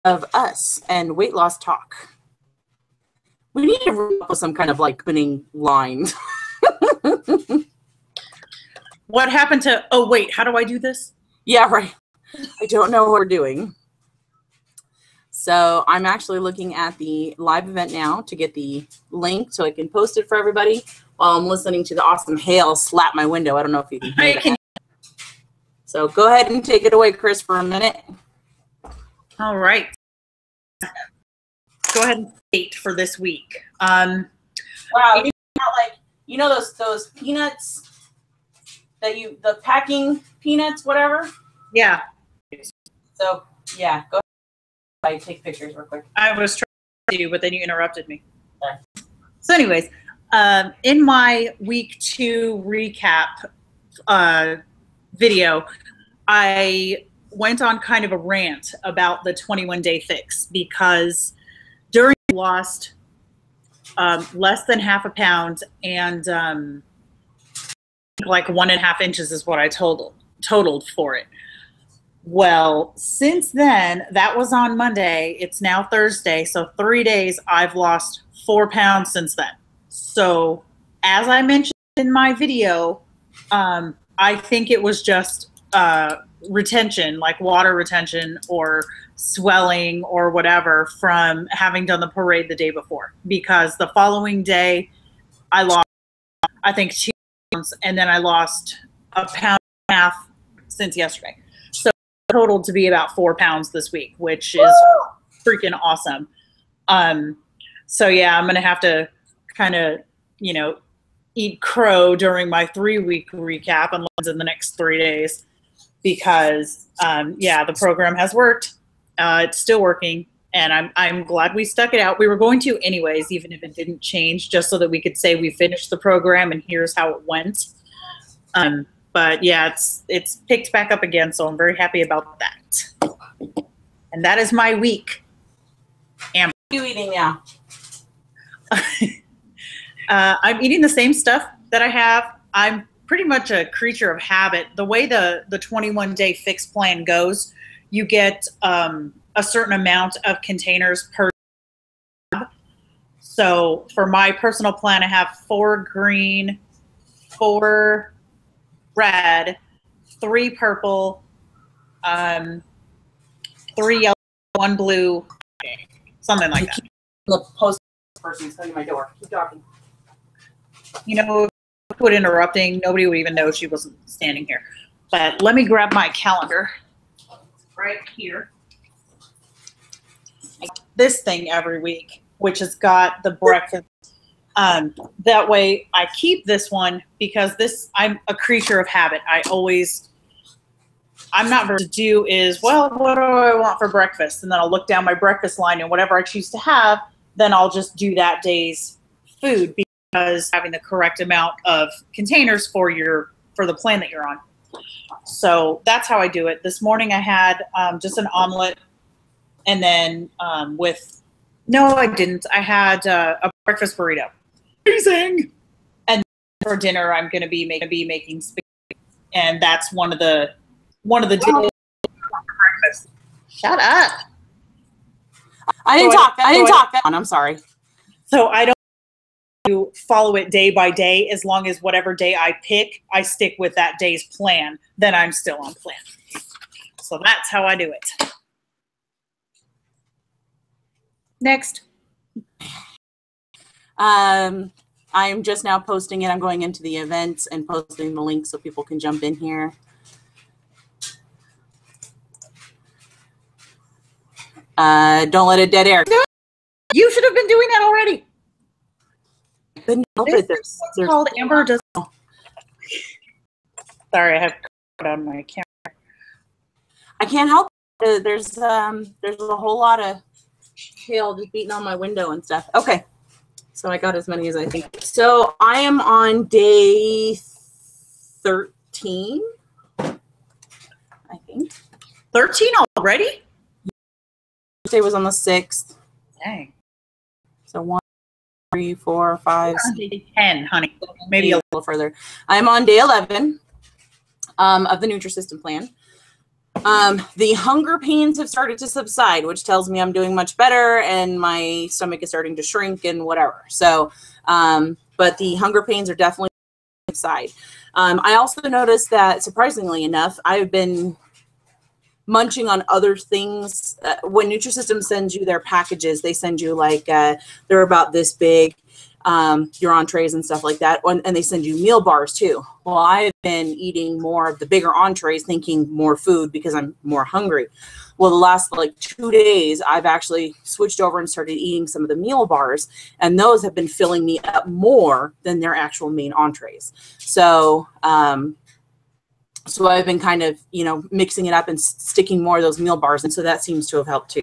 of us and weight loss talk. We need to come up with some kind of like opening line. What happened to, oh wait, how do I do this? Yeah, right. I don't know what we're doing. So I'm actually looking at the live event now to get the link so I can post it for everybody while I'm listening to the awesome hail slap my window. I don't know if you can hear that. So go ahead and take it away, Chris, for a minute. All right. Go ahead and state for this week. Wow, you know those peanuts that the packing peanuts, whatever? Yeah. So yeah, go ahead. I take pictures real quick. I was trying to, but then you interrupted me. Okay. So anyways, in my week 2 recap video, I went on kind of a rant about the 21-day fix because during I lost less than half a pound and like 1.5 inches is what I totaled for it. Well, since then, that was on Monday. It's now Thursday. So 3 days, I've lost 4 pounds since then. So as I mentioned in my video, I think it was just retention, like water retention or swelling or whatever from having done the parade the day before. Because the following day, I lost, I think, 2 pounds, and then I lost 1.5 pounds since yesterday. Totaled to be about 4 pounds this week, which is freaking awesome. So yeah, I'm gonna have to kind of, eat crow during my 3-week recap unless in the next 3 days, because yeah, the program has worked. It's still working, and I'm glad we stuck it out. We were going to anyways, even if it didn't change, just so that we could say we finished the program and here's how it went. But yeah, it's picked back up again, so I'm very happy about that. And that is my week. Amber. What are you eating now? I'm eating the same stuff that I have. I'm pretty much a creature of habit. The way the 21-day fix plan goes, you get a certain amount of containers per. So for my personal plan, I have 4 green, 4 red, 3 purple, 3 yellow, 1 blue, something like that. The post person's coming to my door. Keep talking. Quit interrupting. Nobody would even know she wasn't standing here. But let me grab my calendar right here. This thing every week, which has got the breakfast. That way I keep this one because I'm a creature of habit. I'm not very to do is, well, what do I want for breakfast? And then I'll look down my breakfast line and whatever I choose to have, then I'll just do that day's food because having the correct amount of containers for the plan that you're on. So that's how I do it. This morning I had just an omelet and then no, I didn't. I had a breakfast burrito. Amazing. And for dinner, I'm going to be making spaghetti, and that's one of the days for breakfast. Shut up! I didn't talk. I'm sorry. So I don't follow it day by day. As long as whatever day I pick, I stick with that day's plan. Then I'm still on plan. So that's how I do it. Next. I'm just now posting it. I'm going into the events and posting the link so people can jump in here. Don't let it dead air. You should have been doing that already. This is called Amber does. Sorry, I have it on my camera. I can't help it. There's a whole lot of hail just beating on my window and stuff. Okay. So I got as many as I think. So I am on day 13, I think. 13 already? Tuesday was on the 6th. Dang. So 1, 3, 4, 5, 6, 10, honey. Maybe a little further. I'm on day 11 of the Nutrisystem plan. The hunger pains have started to subside, which tells me I'm doing much better and my stomach is starting to shrink and whatever. So, but the hunger pains are definitely subside. I also noticed that, surprisingly enough, I've been munching on other things. When Nutrisystem sends you their packages, they send you like, they're about this big, your entrees and stuff like that. And they send you meal bars too. Well, I've been eating more of the bigger entrees, thinking more food because I'm more hungry. Well, the last like 2 days, I've actually switched over and started eating some of the meal bars, and those have been filling me up more than their actual main entrees. So, so I've been kind of, you know, mixing it up and sticking more of those meal bars. And so that seems to have helped too.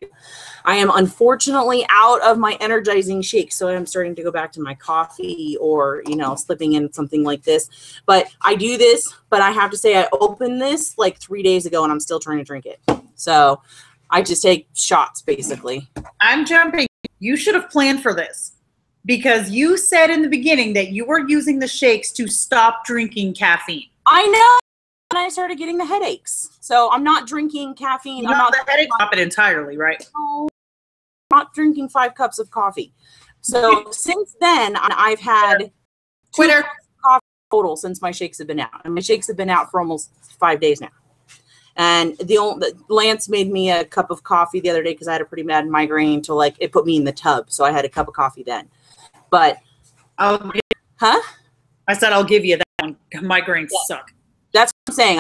I am unfortunately out of my energizing shake. So I'm starting to go back to my coffee or, you know, slipping in something like this. But I do this, but I have to say I opened this like 3 days ago and I'm still trying to drink it. So I just take shots basically. I'm jumping. You should have planned for this because you said in the beginning that you were using the shakes to stop drinking caffeine. I know. And I started getting the headaches. So I'm not drinking caffeine. I'm not the headache stop it entirely, right? No, I'm not drinking 5 cups of coffee. So since then, I've had Twitter 2 cups of coffee total since my shakes have been out. And my shakes have been out for almost 5 days now. And Lance made me a cup of coffee the other day because I had a pretty bad migraine. So like it put me in the tub. So I had a cup of coffee then. But I said I'll give you that one. Migraines suck. That's what I'm saying.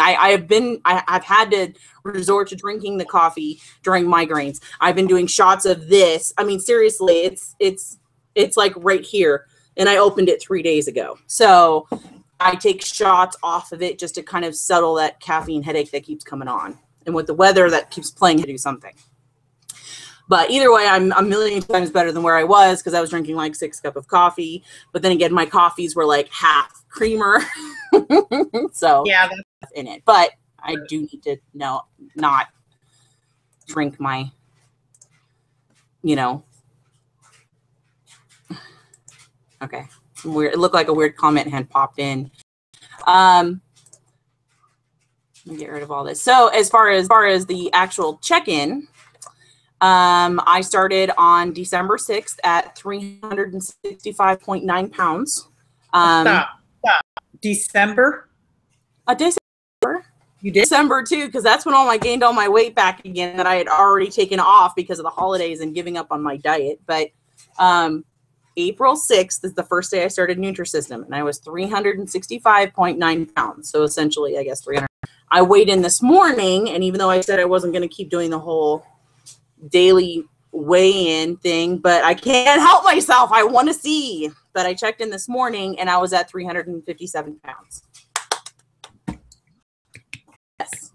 I've had to resort to drinking the coffee during migraines. I've been doing shots of this. I mean, seriously, it's like right here. And I opened it 3 days ago. So I take shots off of it just to kind of settle that caffeine headache that keeps coming on. And with the weather, that keeps playing to do something. But either way, I'm a million times better than where I was because I was drinking like 6 cups of coffee. But then again, my coffees were like half creamer. So yeah, that's in it. But I do need to not drink my, you know. Okay. Weird. It looked like a weird comment had popped in. Let me get rid of all this. So as far as the actual check-in, I started on December 6th at 365.9 pounds. Stop. December? December. You did? December too, because that's when I gained all my weight back again that I had already taken off because of the holidays and giving up on my diet. But April 6th is the first day I started Nutrisystem, and I was 365.9 pounds. So essentially, I guess 300. I weighed in this morning, and even though I said I wasn't going to keep doing the whole daily weigh-in thing, but I can't help myself. I want to see. But I checked in this morning, and I was at 357 pounds. Yes.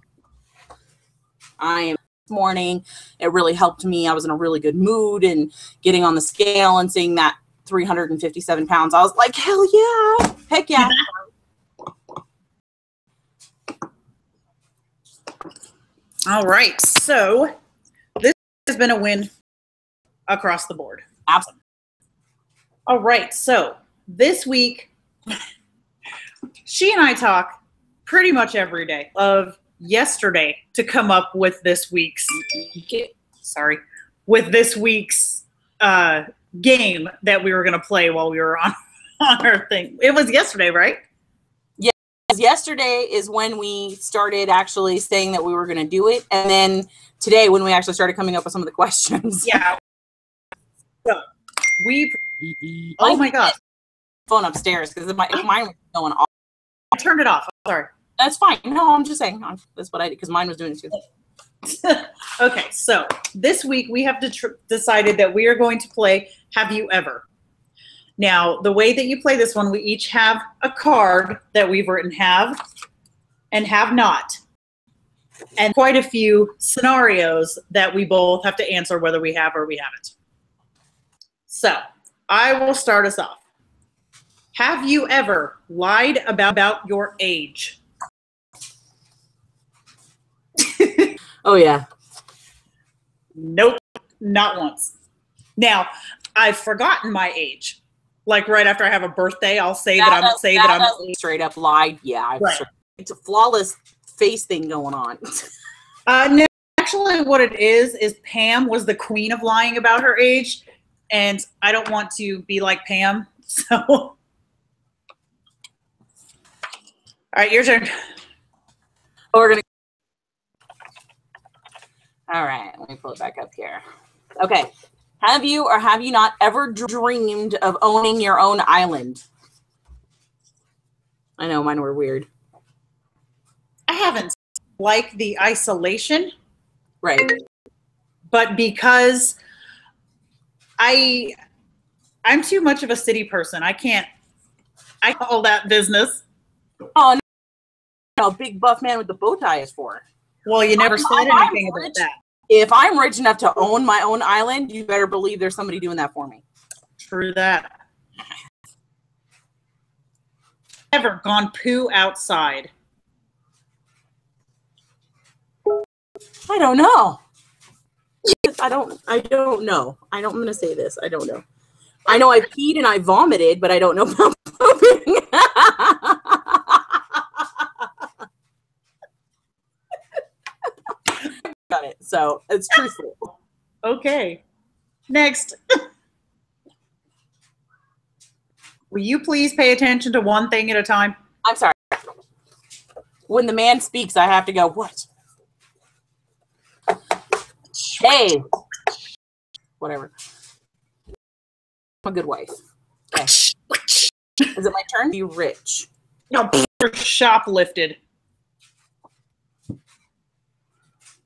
I am this morning. It really helped me. I was in a really good mood, and getting on the scale and seeing that 357 pounds, I was like, hell yeah. Heck yeah. All right. So this has been a win across the board. Absolutely. All right. So this week, she and I talk pretty much every day of yesterday to come up with this week's game that we were going to play while we were on our thing. It was yesterday, right? Yeah. Yesterday is when we started actually saying that we were going to do it. And then today when we actually started coming up with some of the questions. Yeah. So oh my gosh. Phone upstairs because mine was going off. I turned it off. I'm sorry. That's fine. No, I'm just saying. That's what I did because mine was doing it too. Okay, so this week we have decided that we are going to play Have You Ever? Now, the way that you play this one, we each have a card that we've written have and have not, and quite a few scenarios that we both have to answer whether we have or we haven't. So I will start us off. Have you ever lied about your age? Oh, yeah. Nope, not once. Now, I've forgotten my age. Like right after I have a birthday, I'll say that I'm straight up lied. Yeah, right. It's a flawless face thing going on. No, actually what it is Pam was the queen of lying about her age, and I don't want to be like Pam, so. All right, your turn. We're gonna. All right, let me pull it back up here. Okay. Have you or have you not ever dreamed of owning your own island? I know mine were weird. I haven't liked the isolation. Right. But because I'm too much of a city person. I call that business. Oh, no, big buff man with the bow tie is for. Well, you never said anything about that. If I'm rich enough to own my own island, you better believe there's somebody doing that for me. True that. Ever gone poo outside? I don't know. I don't know. I'm going to say this. I don't know. I know I peed and I vomited, but I don't know about pooping. Got it. So it's truthful. Okay. Next. Will you please pay attention to one thing at a time? I'm sorry. When the man speaks, I have to go, what? Hey. Whatever. I'm a good wife. Okay. Is it my turn? Be rich. No, shoplifted.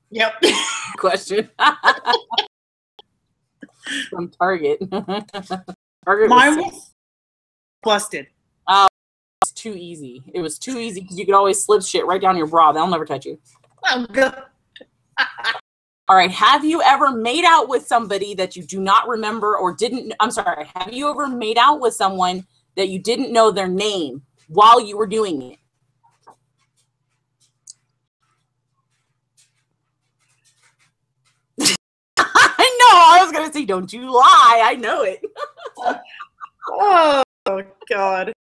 Yep. Question. From Target. Target Mine was busted. Oh, it's too easy. It was too easy because you could always slip shit right down your bra. They'll never touch you. Oh, good. All right. Have you ever made out with somebody that you do not remember or didn't? I'm sorry. Have you ever made out with someone that you didn't know their name while you were doing it? I know. I was going to say, don't you lie. I know it. Oh, God.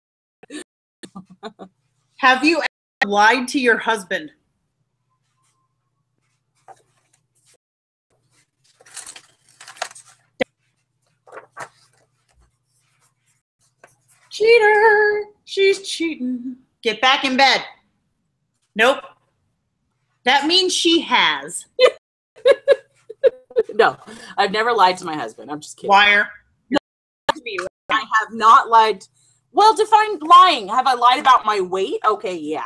Have you ever lied to your husband? Cheater. She's cheating. Get back in bed. Nope. That means she has. No, I've never lied to my husband. I'm just kidding. Liar. No, I have not lied. Well, define lying. Have I lied about my weight? Okay, yeah.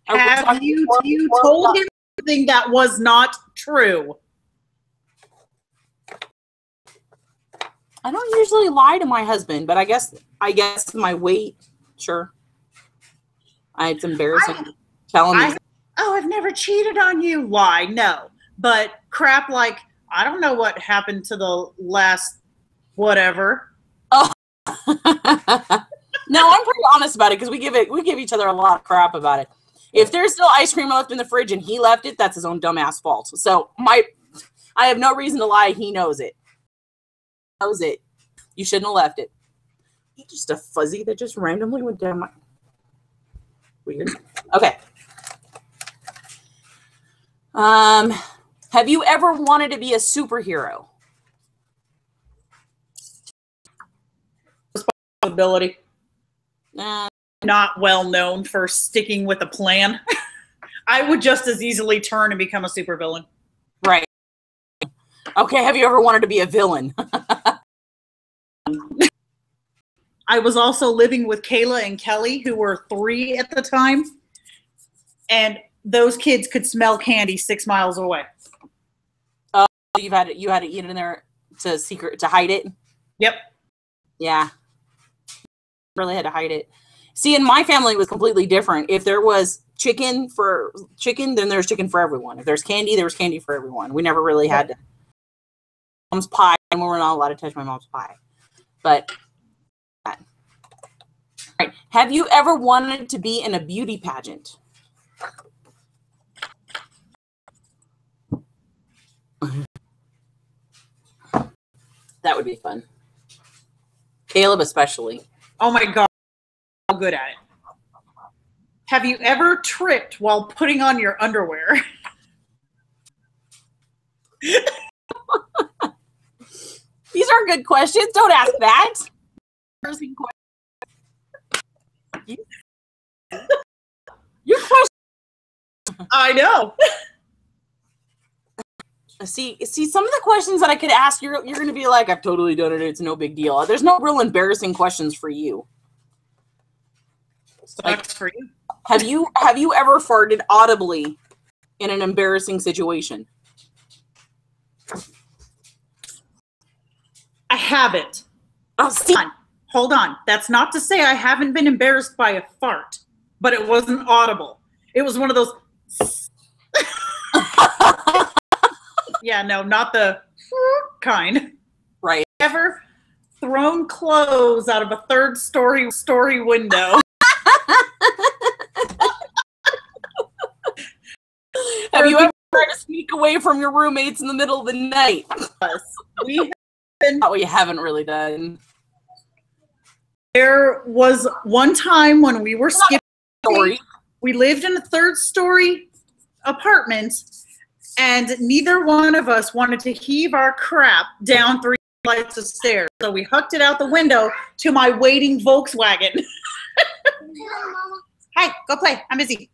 Have you told him something that was not true? I don't usually lie to my husband, but I guess my weight, sure. It's embarrassing. Telling me. I've never cheated on you. Lie, no. But crap like, I don't know what happened to the last whatever. Oh. No, I'm pretty honest about it because we give each other a lot of crap about it. If there's still ice cream left in the fridge and he left it, that's his own dumbass fault. So I have no reason to lie. He knows it. Knows it. You shouldn't have left it. Just a fuzzy that just randomly went down my. Weird. Okay. Have you ever wanted to be a superhero? Responsibility. Not well known for sticking with a plan. I would just as easily turn and become a supervillain. Right. Okay, have you ever wanted to be a villain? I was also living with Kayla and Kelly, who were 3 at the time. And those kids could smell candy 6 miles away. Oh, you had to eat it in there to hide it? Yep. Yeah. Really had to hide it. See, in my family, it was completely different. If there was chicken, then there's chicken for everyone. If there's candy, there was candy for everyone. We never really had to. Mom's pie, and we were not allowed to touch my mom's pie. But, all right. Have you ever wanted to be in a beauty pageant? That would be fun. Caleb especially. Oh my God. I'm good at it. Have you ever tripped while putting on your underwear? These are good questions. Don't ask that. Your question. I know. See, some of the questions that I could ask, you're going to be like, I've totally done it. It's no big deal. There's no real embarrassing questions for you. Sucks for you. Have you ever farted audibly in an embarrassing situation? I haven't. Oh, see. Hold on. That's not to say I haven't been embarrassed by a fart, but it wasn't audible. It was one of those. Yeah, no, not the kind. Right. Ever thrown clothes out of a third story window? Have you ever tried to sneak away from your roommates in the middle of the night? Yes. We haven't really done. There was one time when we were skipping. Story. We lived in a third story apartment, and neither one of us wanted to heave our crap down 3 flights of stairs. So we hucked it out the window to my waiting Volkswagen. Hi, go play. I'm busy.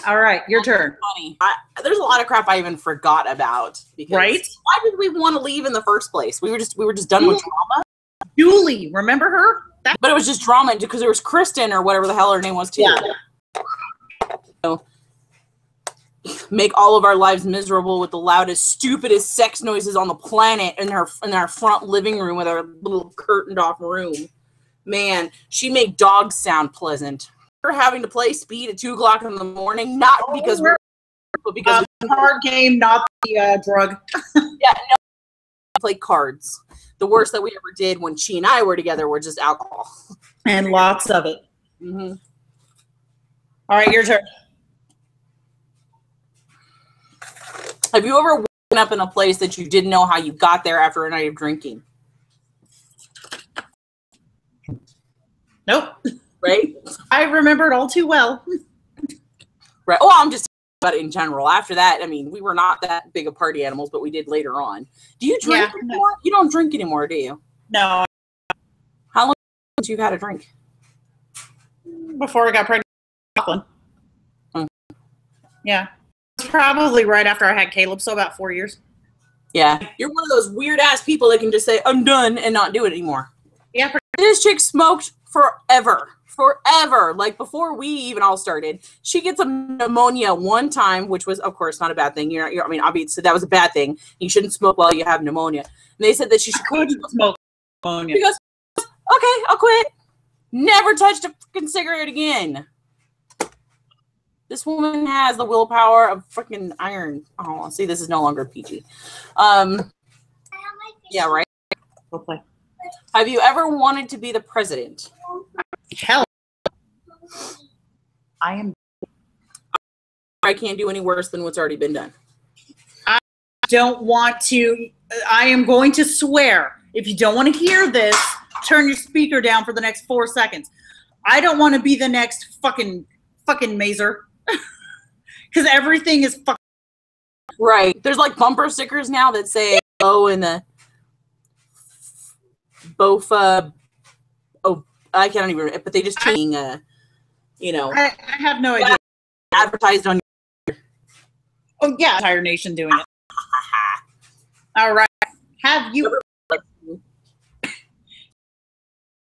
All right, your turn. Funny. There's a lot of crap I even forgot about. Because right? Why did we want to leave in the first place? We were just done with drama. Julie, remember her? But it was just drama because there was Kristen or whatever the hell her name was too. Yeah. So, make all of our lives miserable with the loudest, stupidest sex noises on the planet in our front living room with our little curtained off room. Man, she made dogs sound pleasant. We're having to play speed at 2 o'clock in the morning, not because we're, but because the card game, not the drug. Yeah, no, play cards. The worst that we ever did when she and I were together were just alcohol. And lots of it. Mm-hmm. All right, your turn. Have you ever woken up in a place that you didn't know how you got there after a night of drinking? Nope. Right? I remember it all too well. Right. Well, I'm just talking about it in general. After that, I mean, we were not that big of party animals, but we did later on. Do you drink anymore? No. You don't drink anymore, do you? No. How long since you've had a drink? Before I got pregnant with Lachlan. Yeah. Probably right after I had Caleb, so about 4 years. Yeah. You're one of those weird-ass people that can just say, I'm done, and not do it anymore. Yeah. This chick smoked forever. Forever. Like, before we even all started. She gets a pneumonia one time, which was, of course, not a bad thing. I mean, obviously, that was a bad thing. You shouldn't smoke while you have pneumonia. And they said that she couldn't smoke pneumonia. She goes, okay, I'll quit. Never touched a freaking cigarette again. This woman has the willpower of freaking iron. Oh, see, this is no longer PG. Yeah, right? Okay. Have you ever wanted to be the president? Hell. I can't do any worse than what's already been done. I don't want to. I am going to swear. If you don't want to hear this, turn your speaker down for the next 4 seconds. I don't want to be the next fucking Mazer. Because everything is fucking right. There's like bumper stickers now that say "oh" in the both. Oh, I can't even. But they just changing. You know. I have no idea. Advertised on. Oh yeah, entire nation doing it. All right. Have you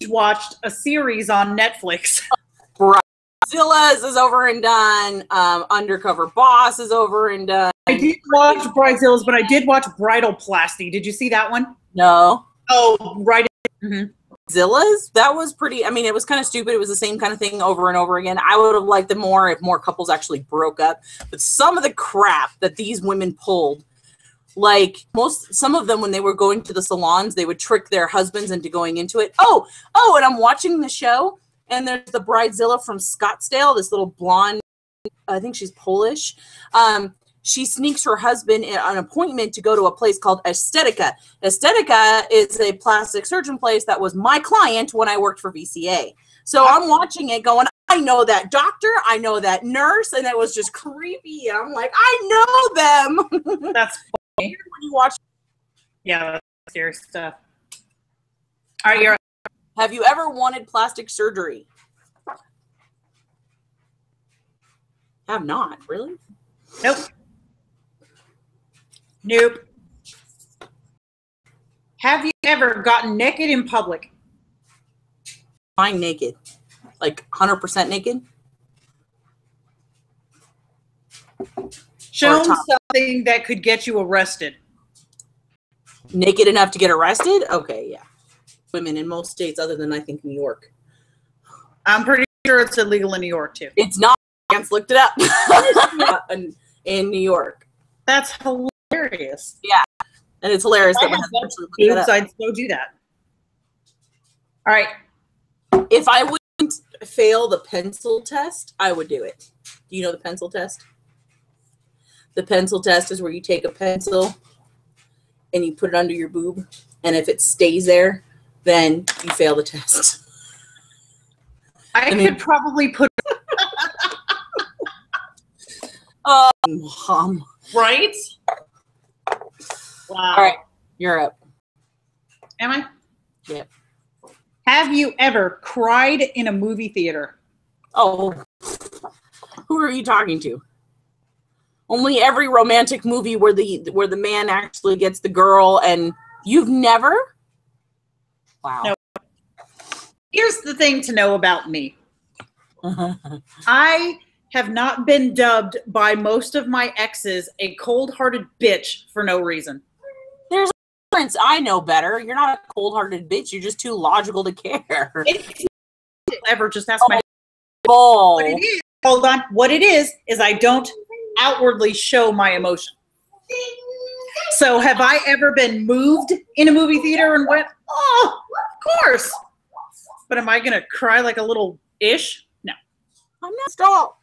watched a series on Netflix? Bridezillas is over and done. Undercover Boss is over and done. I did watch Bridezillas, but I did watch Bridalplasty. Did you see that one? No. Oh, right. Mm-hmm. Zillas? That was pretty, I mean, it was kind of stupid. It was the same kind of thing over and over again. I would have liked them more if more couples actually broke up. But some of the crap that these women pulled, like some of them when they were going to the salons, they would trick their husbands into going into it. Oh, and I'm watching the show. And there's the Bridezilla from Scottsdale, this little blonde, I think she's Polish. She sneaks her husband an appointment to go to a place called Estetica. Estetica is a plastic surgeon place that was my client when I worked for VCA. So I'm watching it going, I know that doctor, I know that nurse, and it was just creepy. I'm like, I know them. That's When you watch. Yeah, that's scary stuff. All right, you're. Have you ever wanted plastic surgery? Have not, really? Nope. Nope. Have you ever gotten naked in public? Fine naked. Like 100% naked? Shown something that could get you arrested. Naked enough to get arrested? Okay, yeah. Women in most states other than, I think, New York. I'm pretty sure it's illegal in New York, too. It's not. I looked it up. in New York. That's hilarious. Yeah. And it's hilarious that my husband actually looked it up. I'd still do that. All right. If I wouldn't fail the pencil test, I would do it. Do you know the pencil test? The pencil test is where you take a pencil and you put it under your boob. And if it stays there, then you fail the test. I could probably put Mom. Right? Wow. All right. You're up. Am I? Yep. Have you ever cried in a movie theater? Oh. Who are you talking to? Only every romantic movie where the man actually gets the girl, and you've never? Wow. No. Here's the thing to know about me. I have not been dubbed by most of my exes a cold-hearted bitch for no reason. There's a difference. I know better. You're not a cold-hearted bitch. You're just too logical to care. Ever just ask my what it is. Hold on. What it is I don't outwardly show my emotion. So have I ever been moved in a movie theater and went, oh, of course. But am I going to cry like a little ish? No. I'm not. Stop.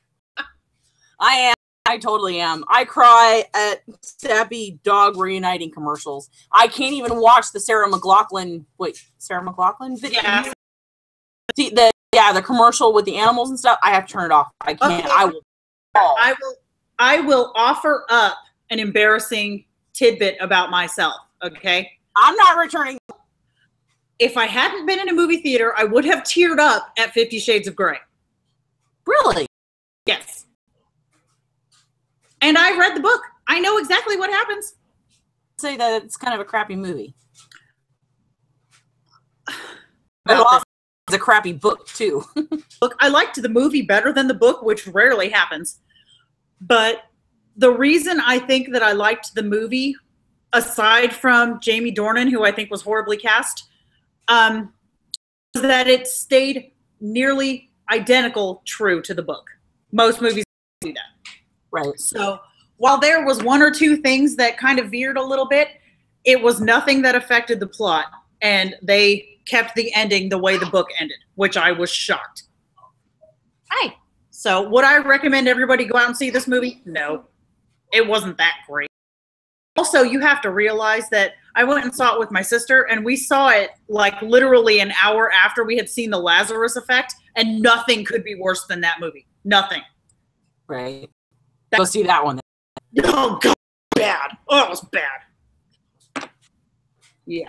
I am. I totally am. I cry at sappy dog reuniting commercials. I can't even watch the Sarah McLachlan video. Yeah. See, the commercial with the animals and stuff. I have to turn it off. I can't. Okay. I will offer up an embarrassing tidbit about myself. Okay. I'm not returning. If I hadn't been in a movie theater, I would have teared up at 50 Shades of Grey. Really? Yes. And I read the book. I know exactly what happens. Say that it's kind of a crappy movie. It's a crappy book too. Look, I liked the movie better than the book, which rarely happens. But the reason I think that I liked the movie, aside from Jamie Dornan, who I think was horribly cast, was that it stayed nearly identical true to the book. Most movies do that. Right. So while there was one or two things that kind of veered a little bit, it was nothing that affected the plot. And they kept the ending the way the book ended, which I was shocked. Hi. So would I recommend everybody go out and see this movie? No. It wasn't that great. Also, you have to realize that I went and saw it with my sister, and we saw it like literally an hour after we had seen The Lazarus Effect, and nothing could be worse than that movie. Nothing. Right. Go see that one. Oh, God, bad. Oh, it was bad. Yeah.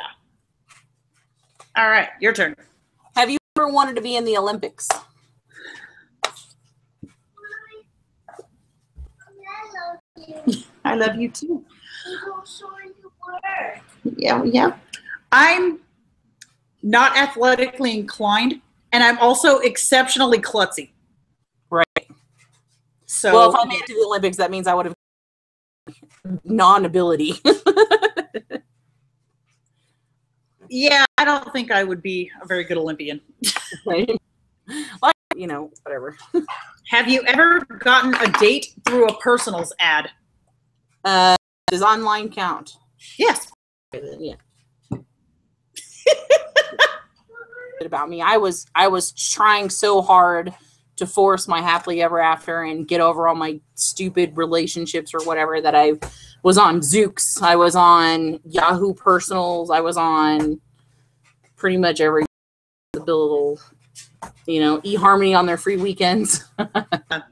All right, your turn. Have you ever wanted to be in the Olympics? I love you too. Yeah. I'm not athletically inclined, and I'm also exceptionally klutzy. Right. So, well, if I made it to the Olympics, that means I would have non-ability. Yeah, I don't think I would be a very good Olympian. Right. Like, whatever. Have you ever gotten a date through a personals ad? Does online count? Yes. Yeah. About me, I was trying so hard to force my happily ever after and get over all my stupid relationships or whatever that I was on Zooks. I was on Yahoo Personals. I was on pretty much every little, eHarmony on their free weekends. I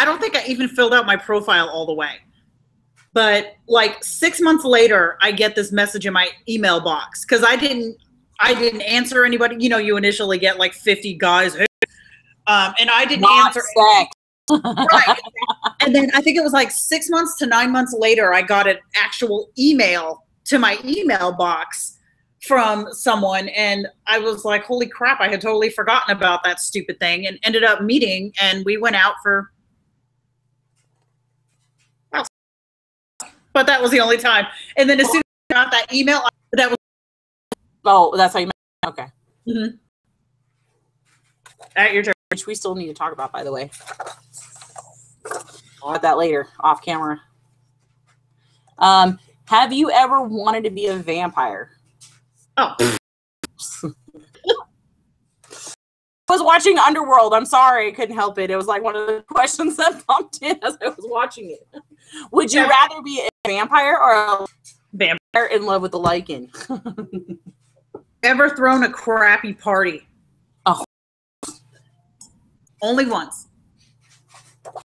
don't think I even filled out my profile all the way. But like 6 months later, I get this message in my email box because I didn't answer anybody. You know, you initially get like 50 guys, hey. And I didn't answer. Right. And then I think it was like 6 months to 9 months later, I got an actual email to my email box from someone, and I was like, holy crap, I had totally forgotten about that stupid thing, and ended up meeting, and we went out for, but that was the only time. And then as soon as I got that email, that was. Oh, that's how you met. Okay. Mm-hmm. At your turn. Which we still need to talk about, by the way. I'll add that later, off camera. Have you ever wanted to be a vampire? Oh. I was watching Underworld. I'm sorry, I couldn't help it. It was like one of the questions that popped in as I was watching it. Would you rather be a vampire or a vampire in love with the lichen? Ever thrown a crappy party? Oh. Only once.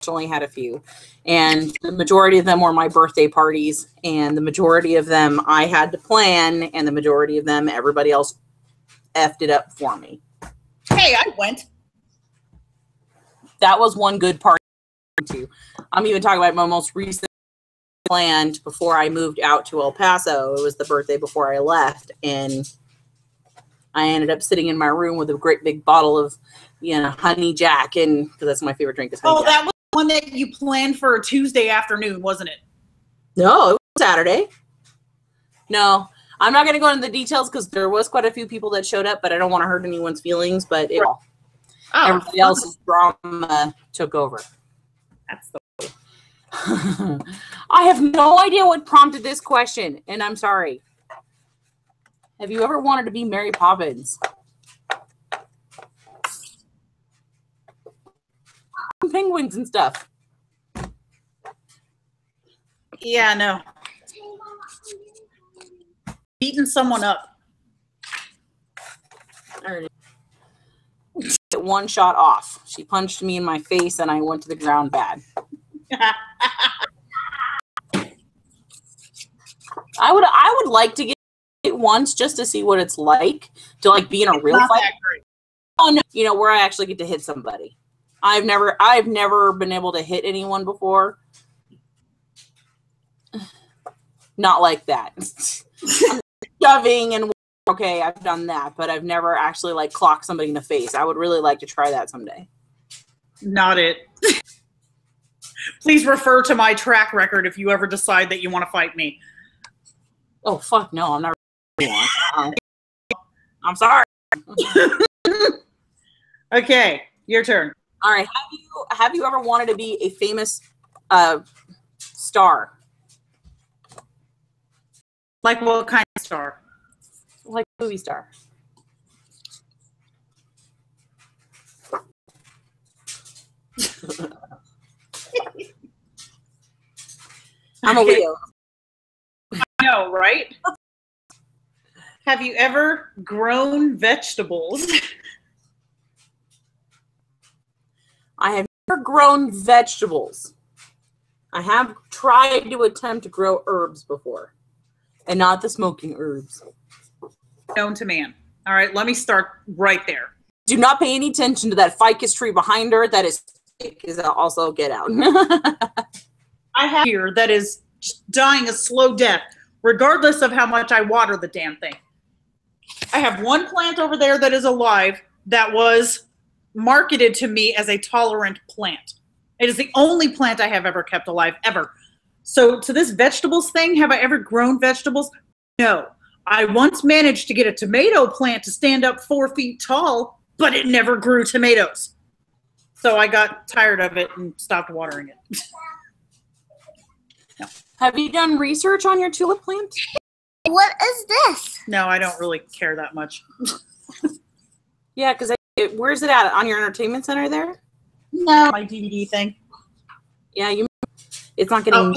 Only had a few, and the majority of them were my birthday parties, and the majority of them I had to plan, and the majority of them everybody else effed it up for me. Hey, I went. That was one good party too. I'm even talking about my most recent planned before I moved out to El Paso. It was the birthday before I left, and I ended up sitting in my room with a great big bottle of, honey jack, and because that's my favorite drink is honey jack. That was one that you planned for a Tuesday afternoon, wasn't it? No, it was Saturday. No, I'm not going to go into the details because there was quite a few people that showed up, but I don't want to hurt anyone's feelings. But everybody else's drama took over. That's the way. I have no idea what prompted this question, and I'm sorry. Have you ever wanted to be Mary Poppins? Penguins and stuff. Yeah, no. Beating someone up. One shot off. She punched me in my face and I went to the ground bad. I would like to get it once just to see what it's like to like be in a real fight. Oh no, where I actually get to hit somebody. I've never been able to hit anyone before. Not like that. Shoving and okay, I've done that, but I've never actually like clocked somebody in the face. I would really like to try that someday. Not it. Please refer to my track record if you ever decide that you want to fight me. Oh fuck no, I'm not. I'm sorry. Okay, your turn. All right. Have you ever wanted to be a famous star? Like what kind of star? Like movie star. I'm a Leo. I know, right? Have you ever grown vegetables? I have never grown vegetables. I have tried to attempt to grow herbs before, and not the smoking herbs. Known to man. All right, let me start right there. Do not pay any attention to that ficus tree behind her. That is also get out. I have here that is dying a slow death, regardless of how much I water the damn thing. I have one plant over there that is alive that was marketed to me as a tolerant plant. It is the only plant I have ever kept alive, ever. So to this vegetables thing, have I ever grown vegetables? No. I once managed to get a tomato plant to stand up 4 feet tall, but it never grew tomatoes. So I got tired of it and stopped watering it. No. Have you done research on your tulip plant? What is this? No, I don't really care that much. Yeah, because where's it at? On your entertainment center there? No. My DVD thing. Yeah, it's not getting...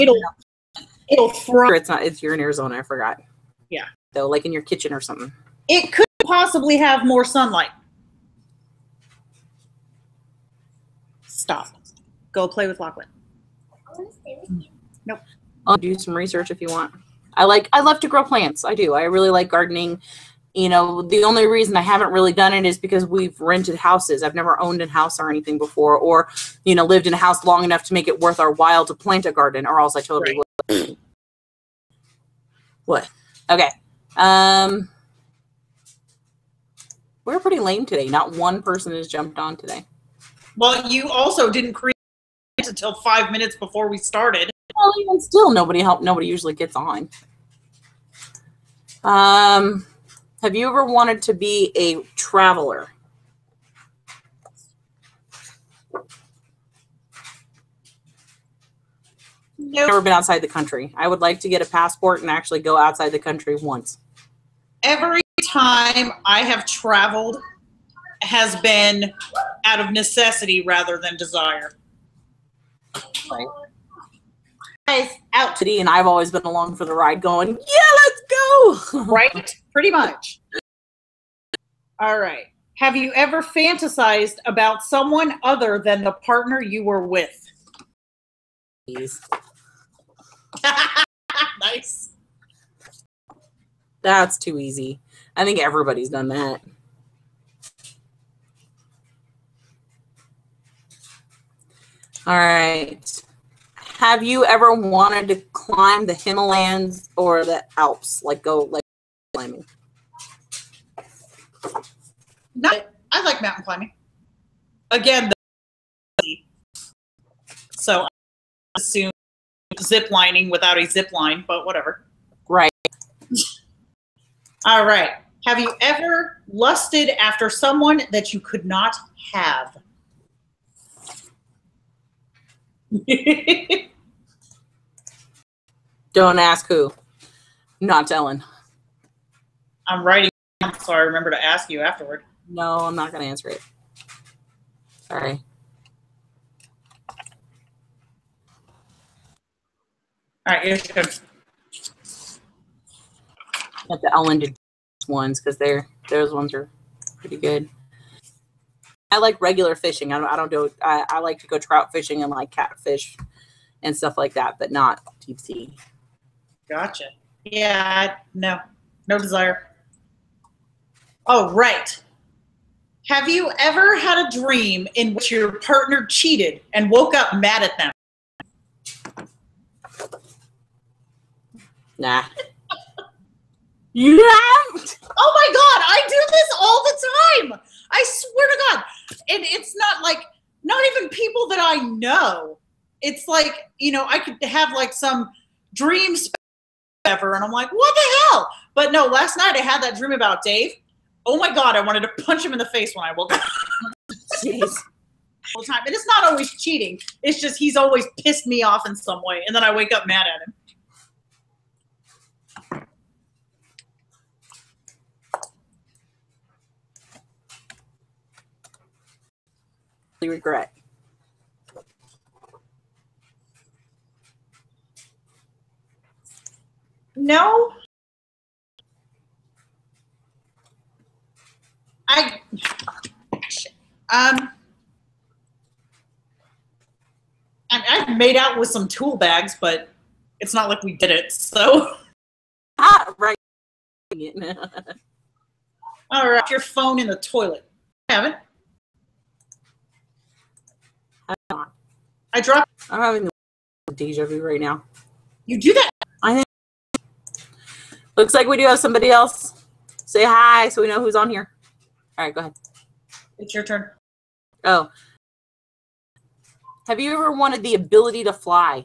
It'll fry. It's you're in Arizona, I forgot. Yeah. Though, like in your kitchen or something. It could possibly have more sunlight. Stop. Go play with Lachlan. I want to stay with you. Nope. I'll do some research if you want. I love to grow plants. I do. I really like gardening. You know, the only reason I haven't really done it is because we've rented houses. I've never owned a house or anything before, or, you know, lived in a house long enough to make it worth our while to plant a garden, or else I totally would. What? Okay. We're pretty lame today. Not one person has jumped on today. Well, you also didn't create it until 5 minutes before we started. Well, even still, nobody usually gets on. Have you ever wanted to be a traveler? Nope. Never been outside the country. I would like to get a passport and actually go outside the country once. Every time I have traveled has been out of necessity rather than desire. Right. Guys, out City, and I've always been along for the ride going, yeah, let's go. Right? Pretty much. All right. Have you ever fantasized about someone other than the partner you were with? Please. Nice. That's too easy. I think everybody's done that. All right. Have you ever wanted to climb the Himalayas or the Alps? Like go like climbing? No, I like mountain climbing. Again, so I assume zip lining without a zip line, but whatever. Right. All right. Have you ever lusted after someone that you could not have? Don't ask who. Not telling. I'm writing so I remember to ask you afterward. No, I'm not going to answer it. Sorry. All right, here's good. Got the Ellen DeGeneres ones because those ones are pretty good. I like regular fishing. I like to go trout fishing and like catfish and stuff like that, but not deep sea. Gotcha. Yeah, no desire. Oh, right. Have you ever had a dream in which your partner cheated and woke up mad at them? Nah. You haven't? Oh my God, I do this all the time. I swear to God. And it's not even people that I know. It's like, you know, I could have like some dream ever, and I'm like, what the hell? But no, last night I had that dream about Dave. Oh my God, I wanted to punch him in the face when I woke up. Jeez. All the time. And it's not always cheating. It's just he's always pissed me off in some way, and then I wake up mad at him. Regret. No. I've made out with some tool bags, but it's not like we did it, so. Right. All right, your phone in the toilet. I haven't. I dropped. I'm having a deja vu right now. You do that? I think. Looks like we do have somebody else. Say hi so we know who's on here. All right, go ahead. It's your turn. Oh. Have you ever wanted the ability to fly?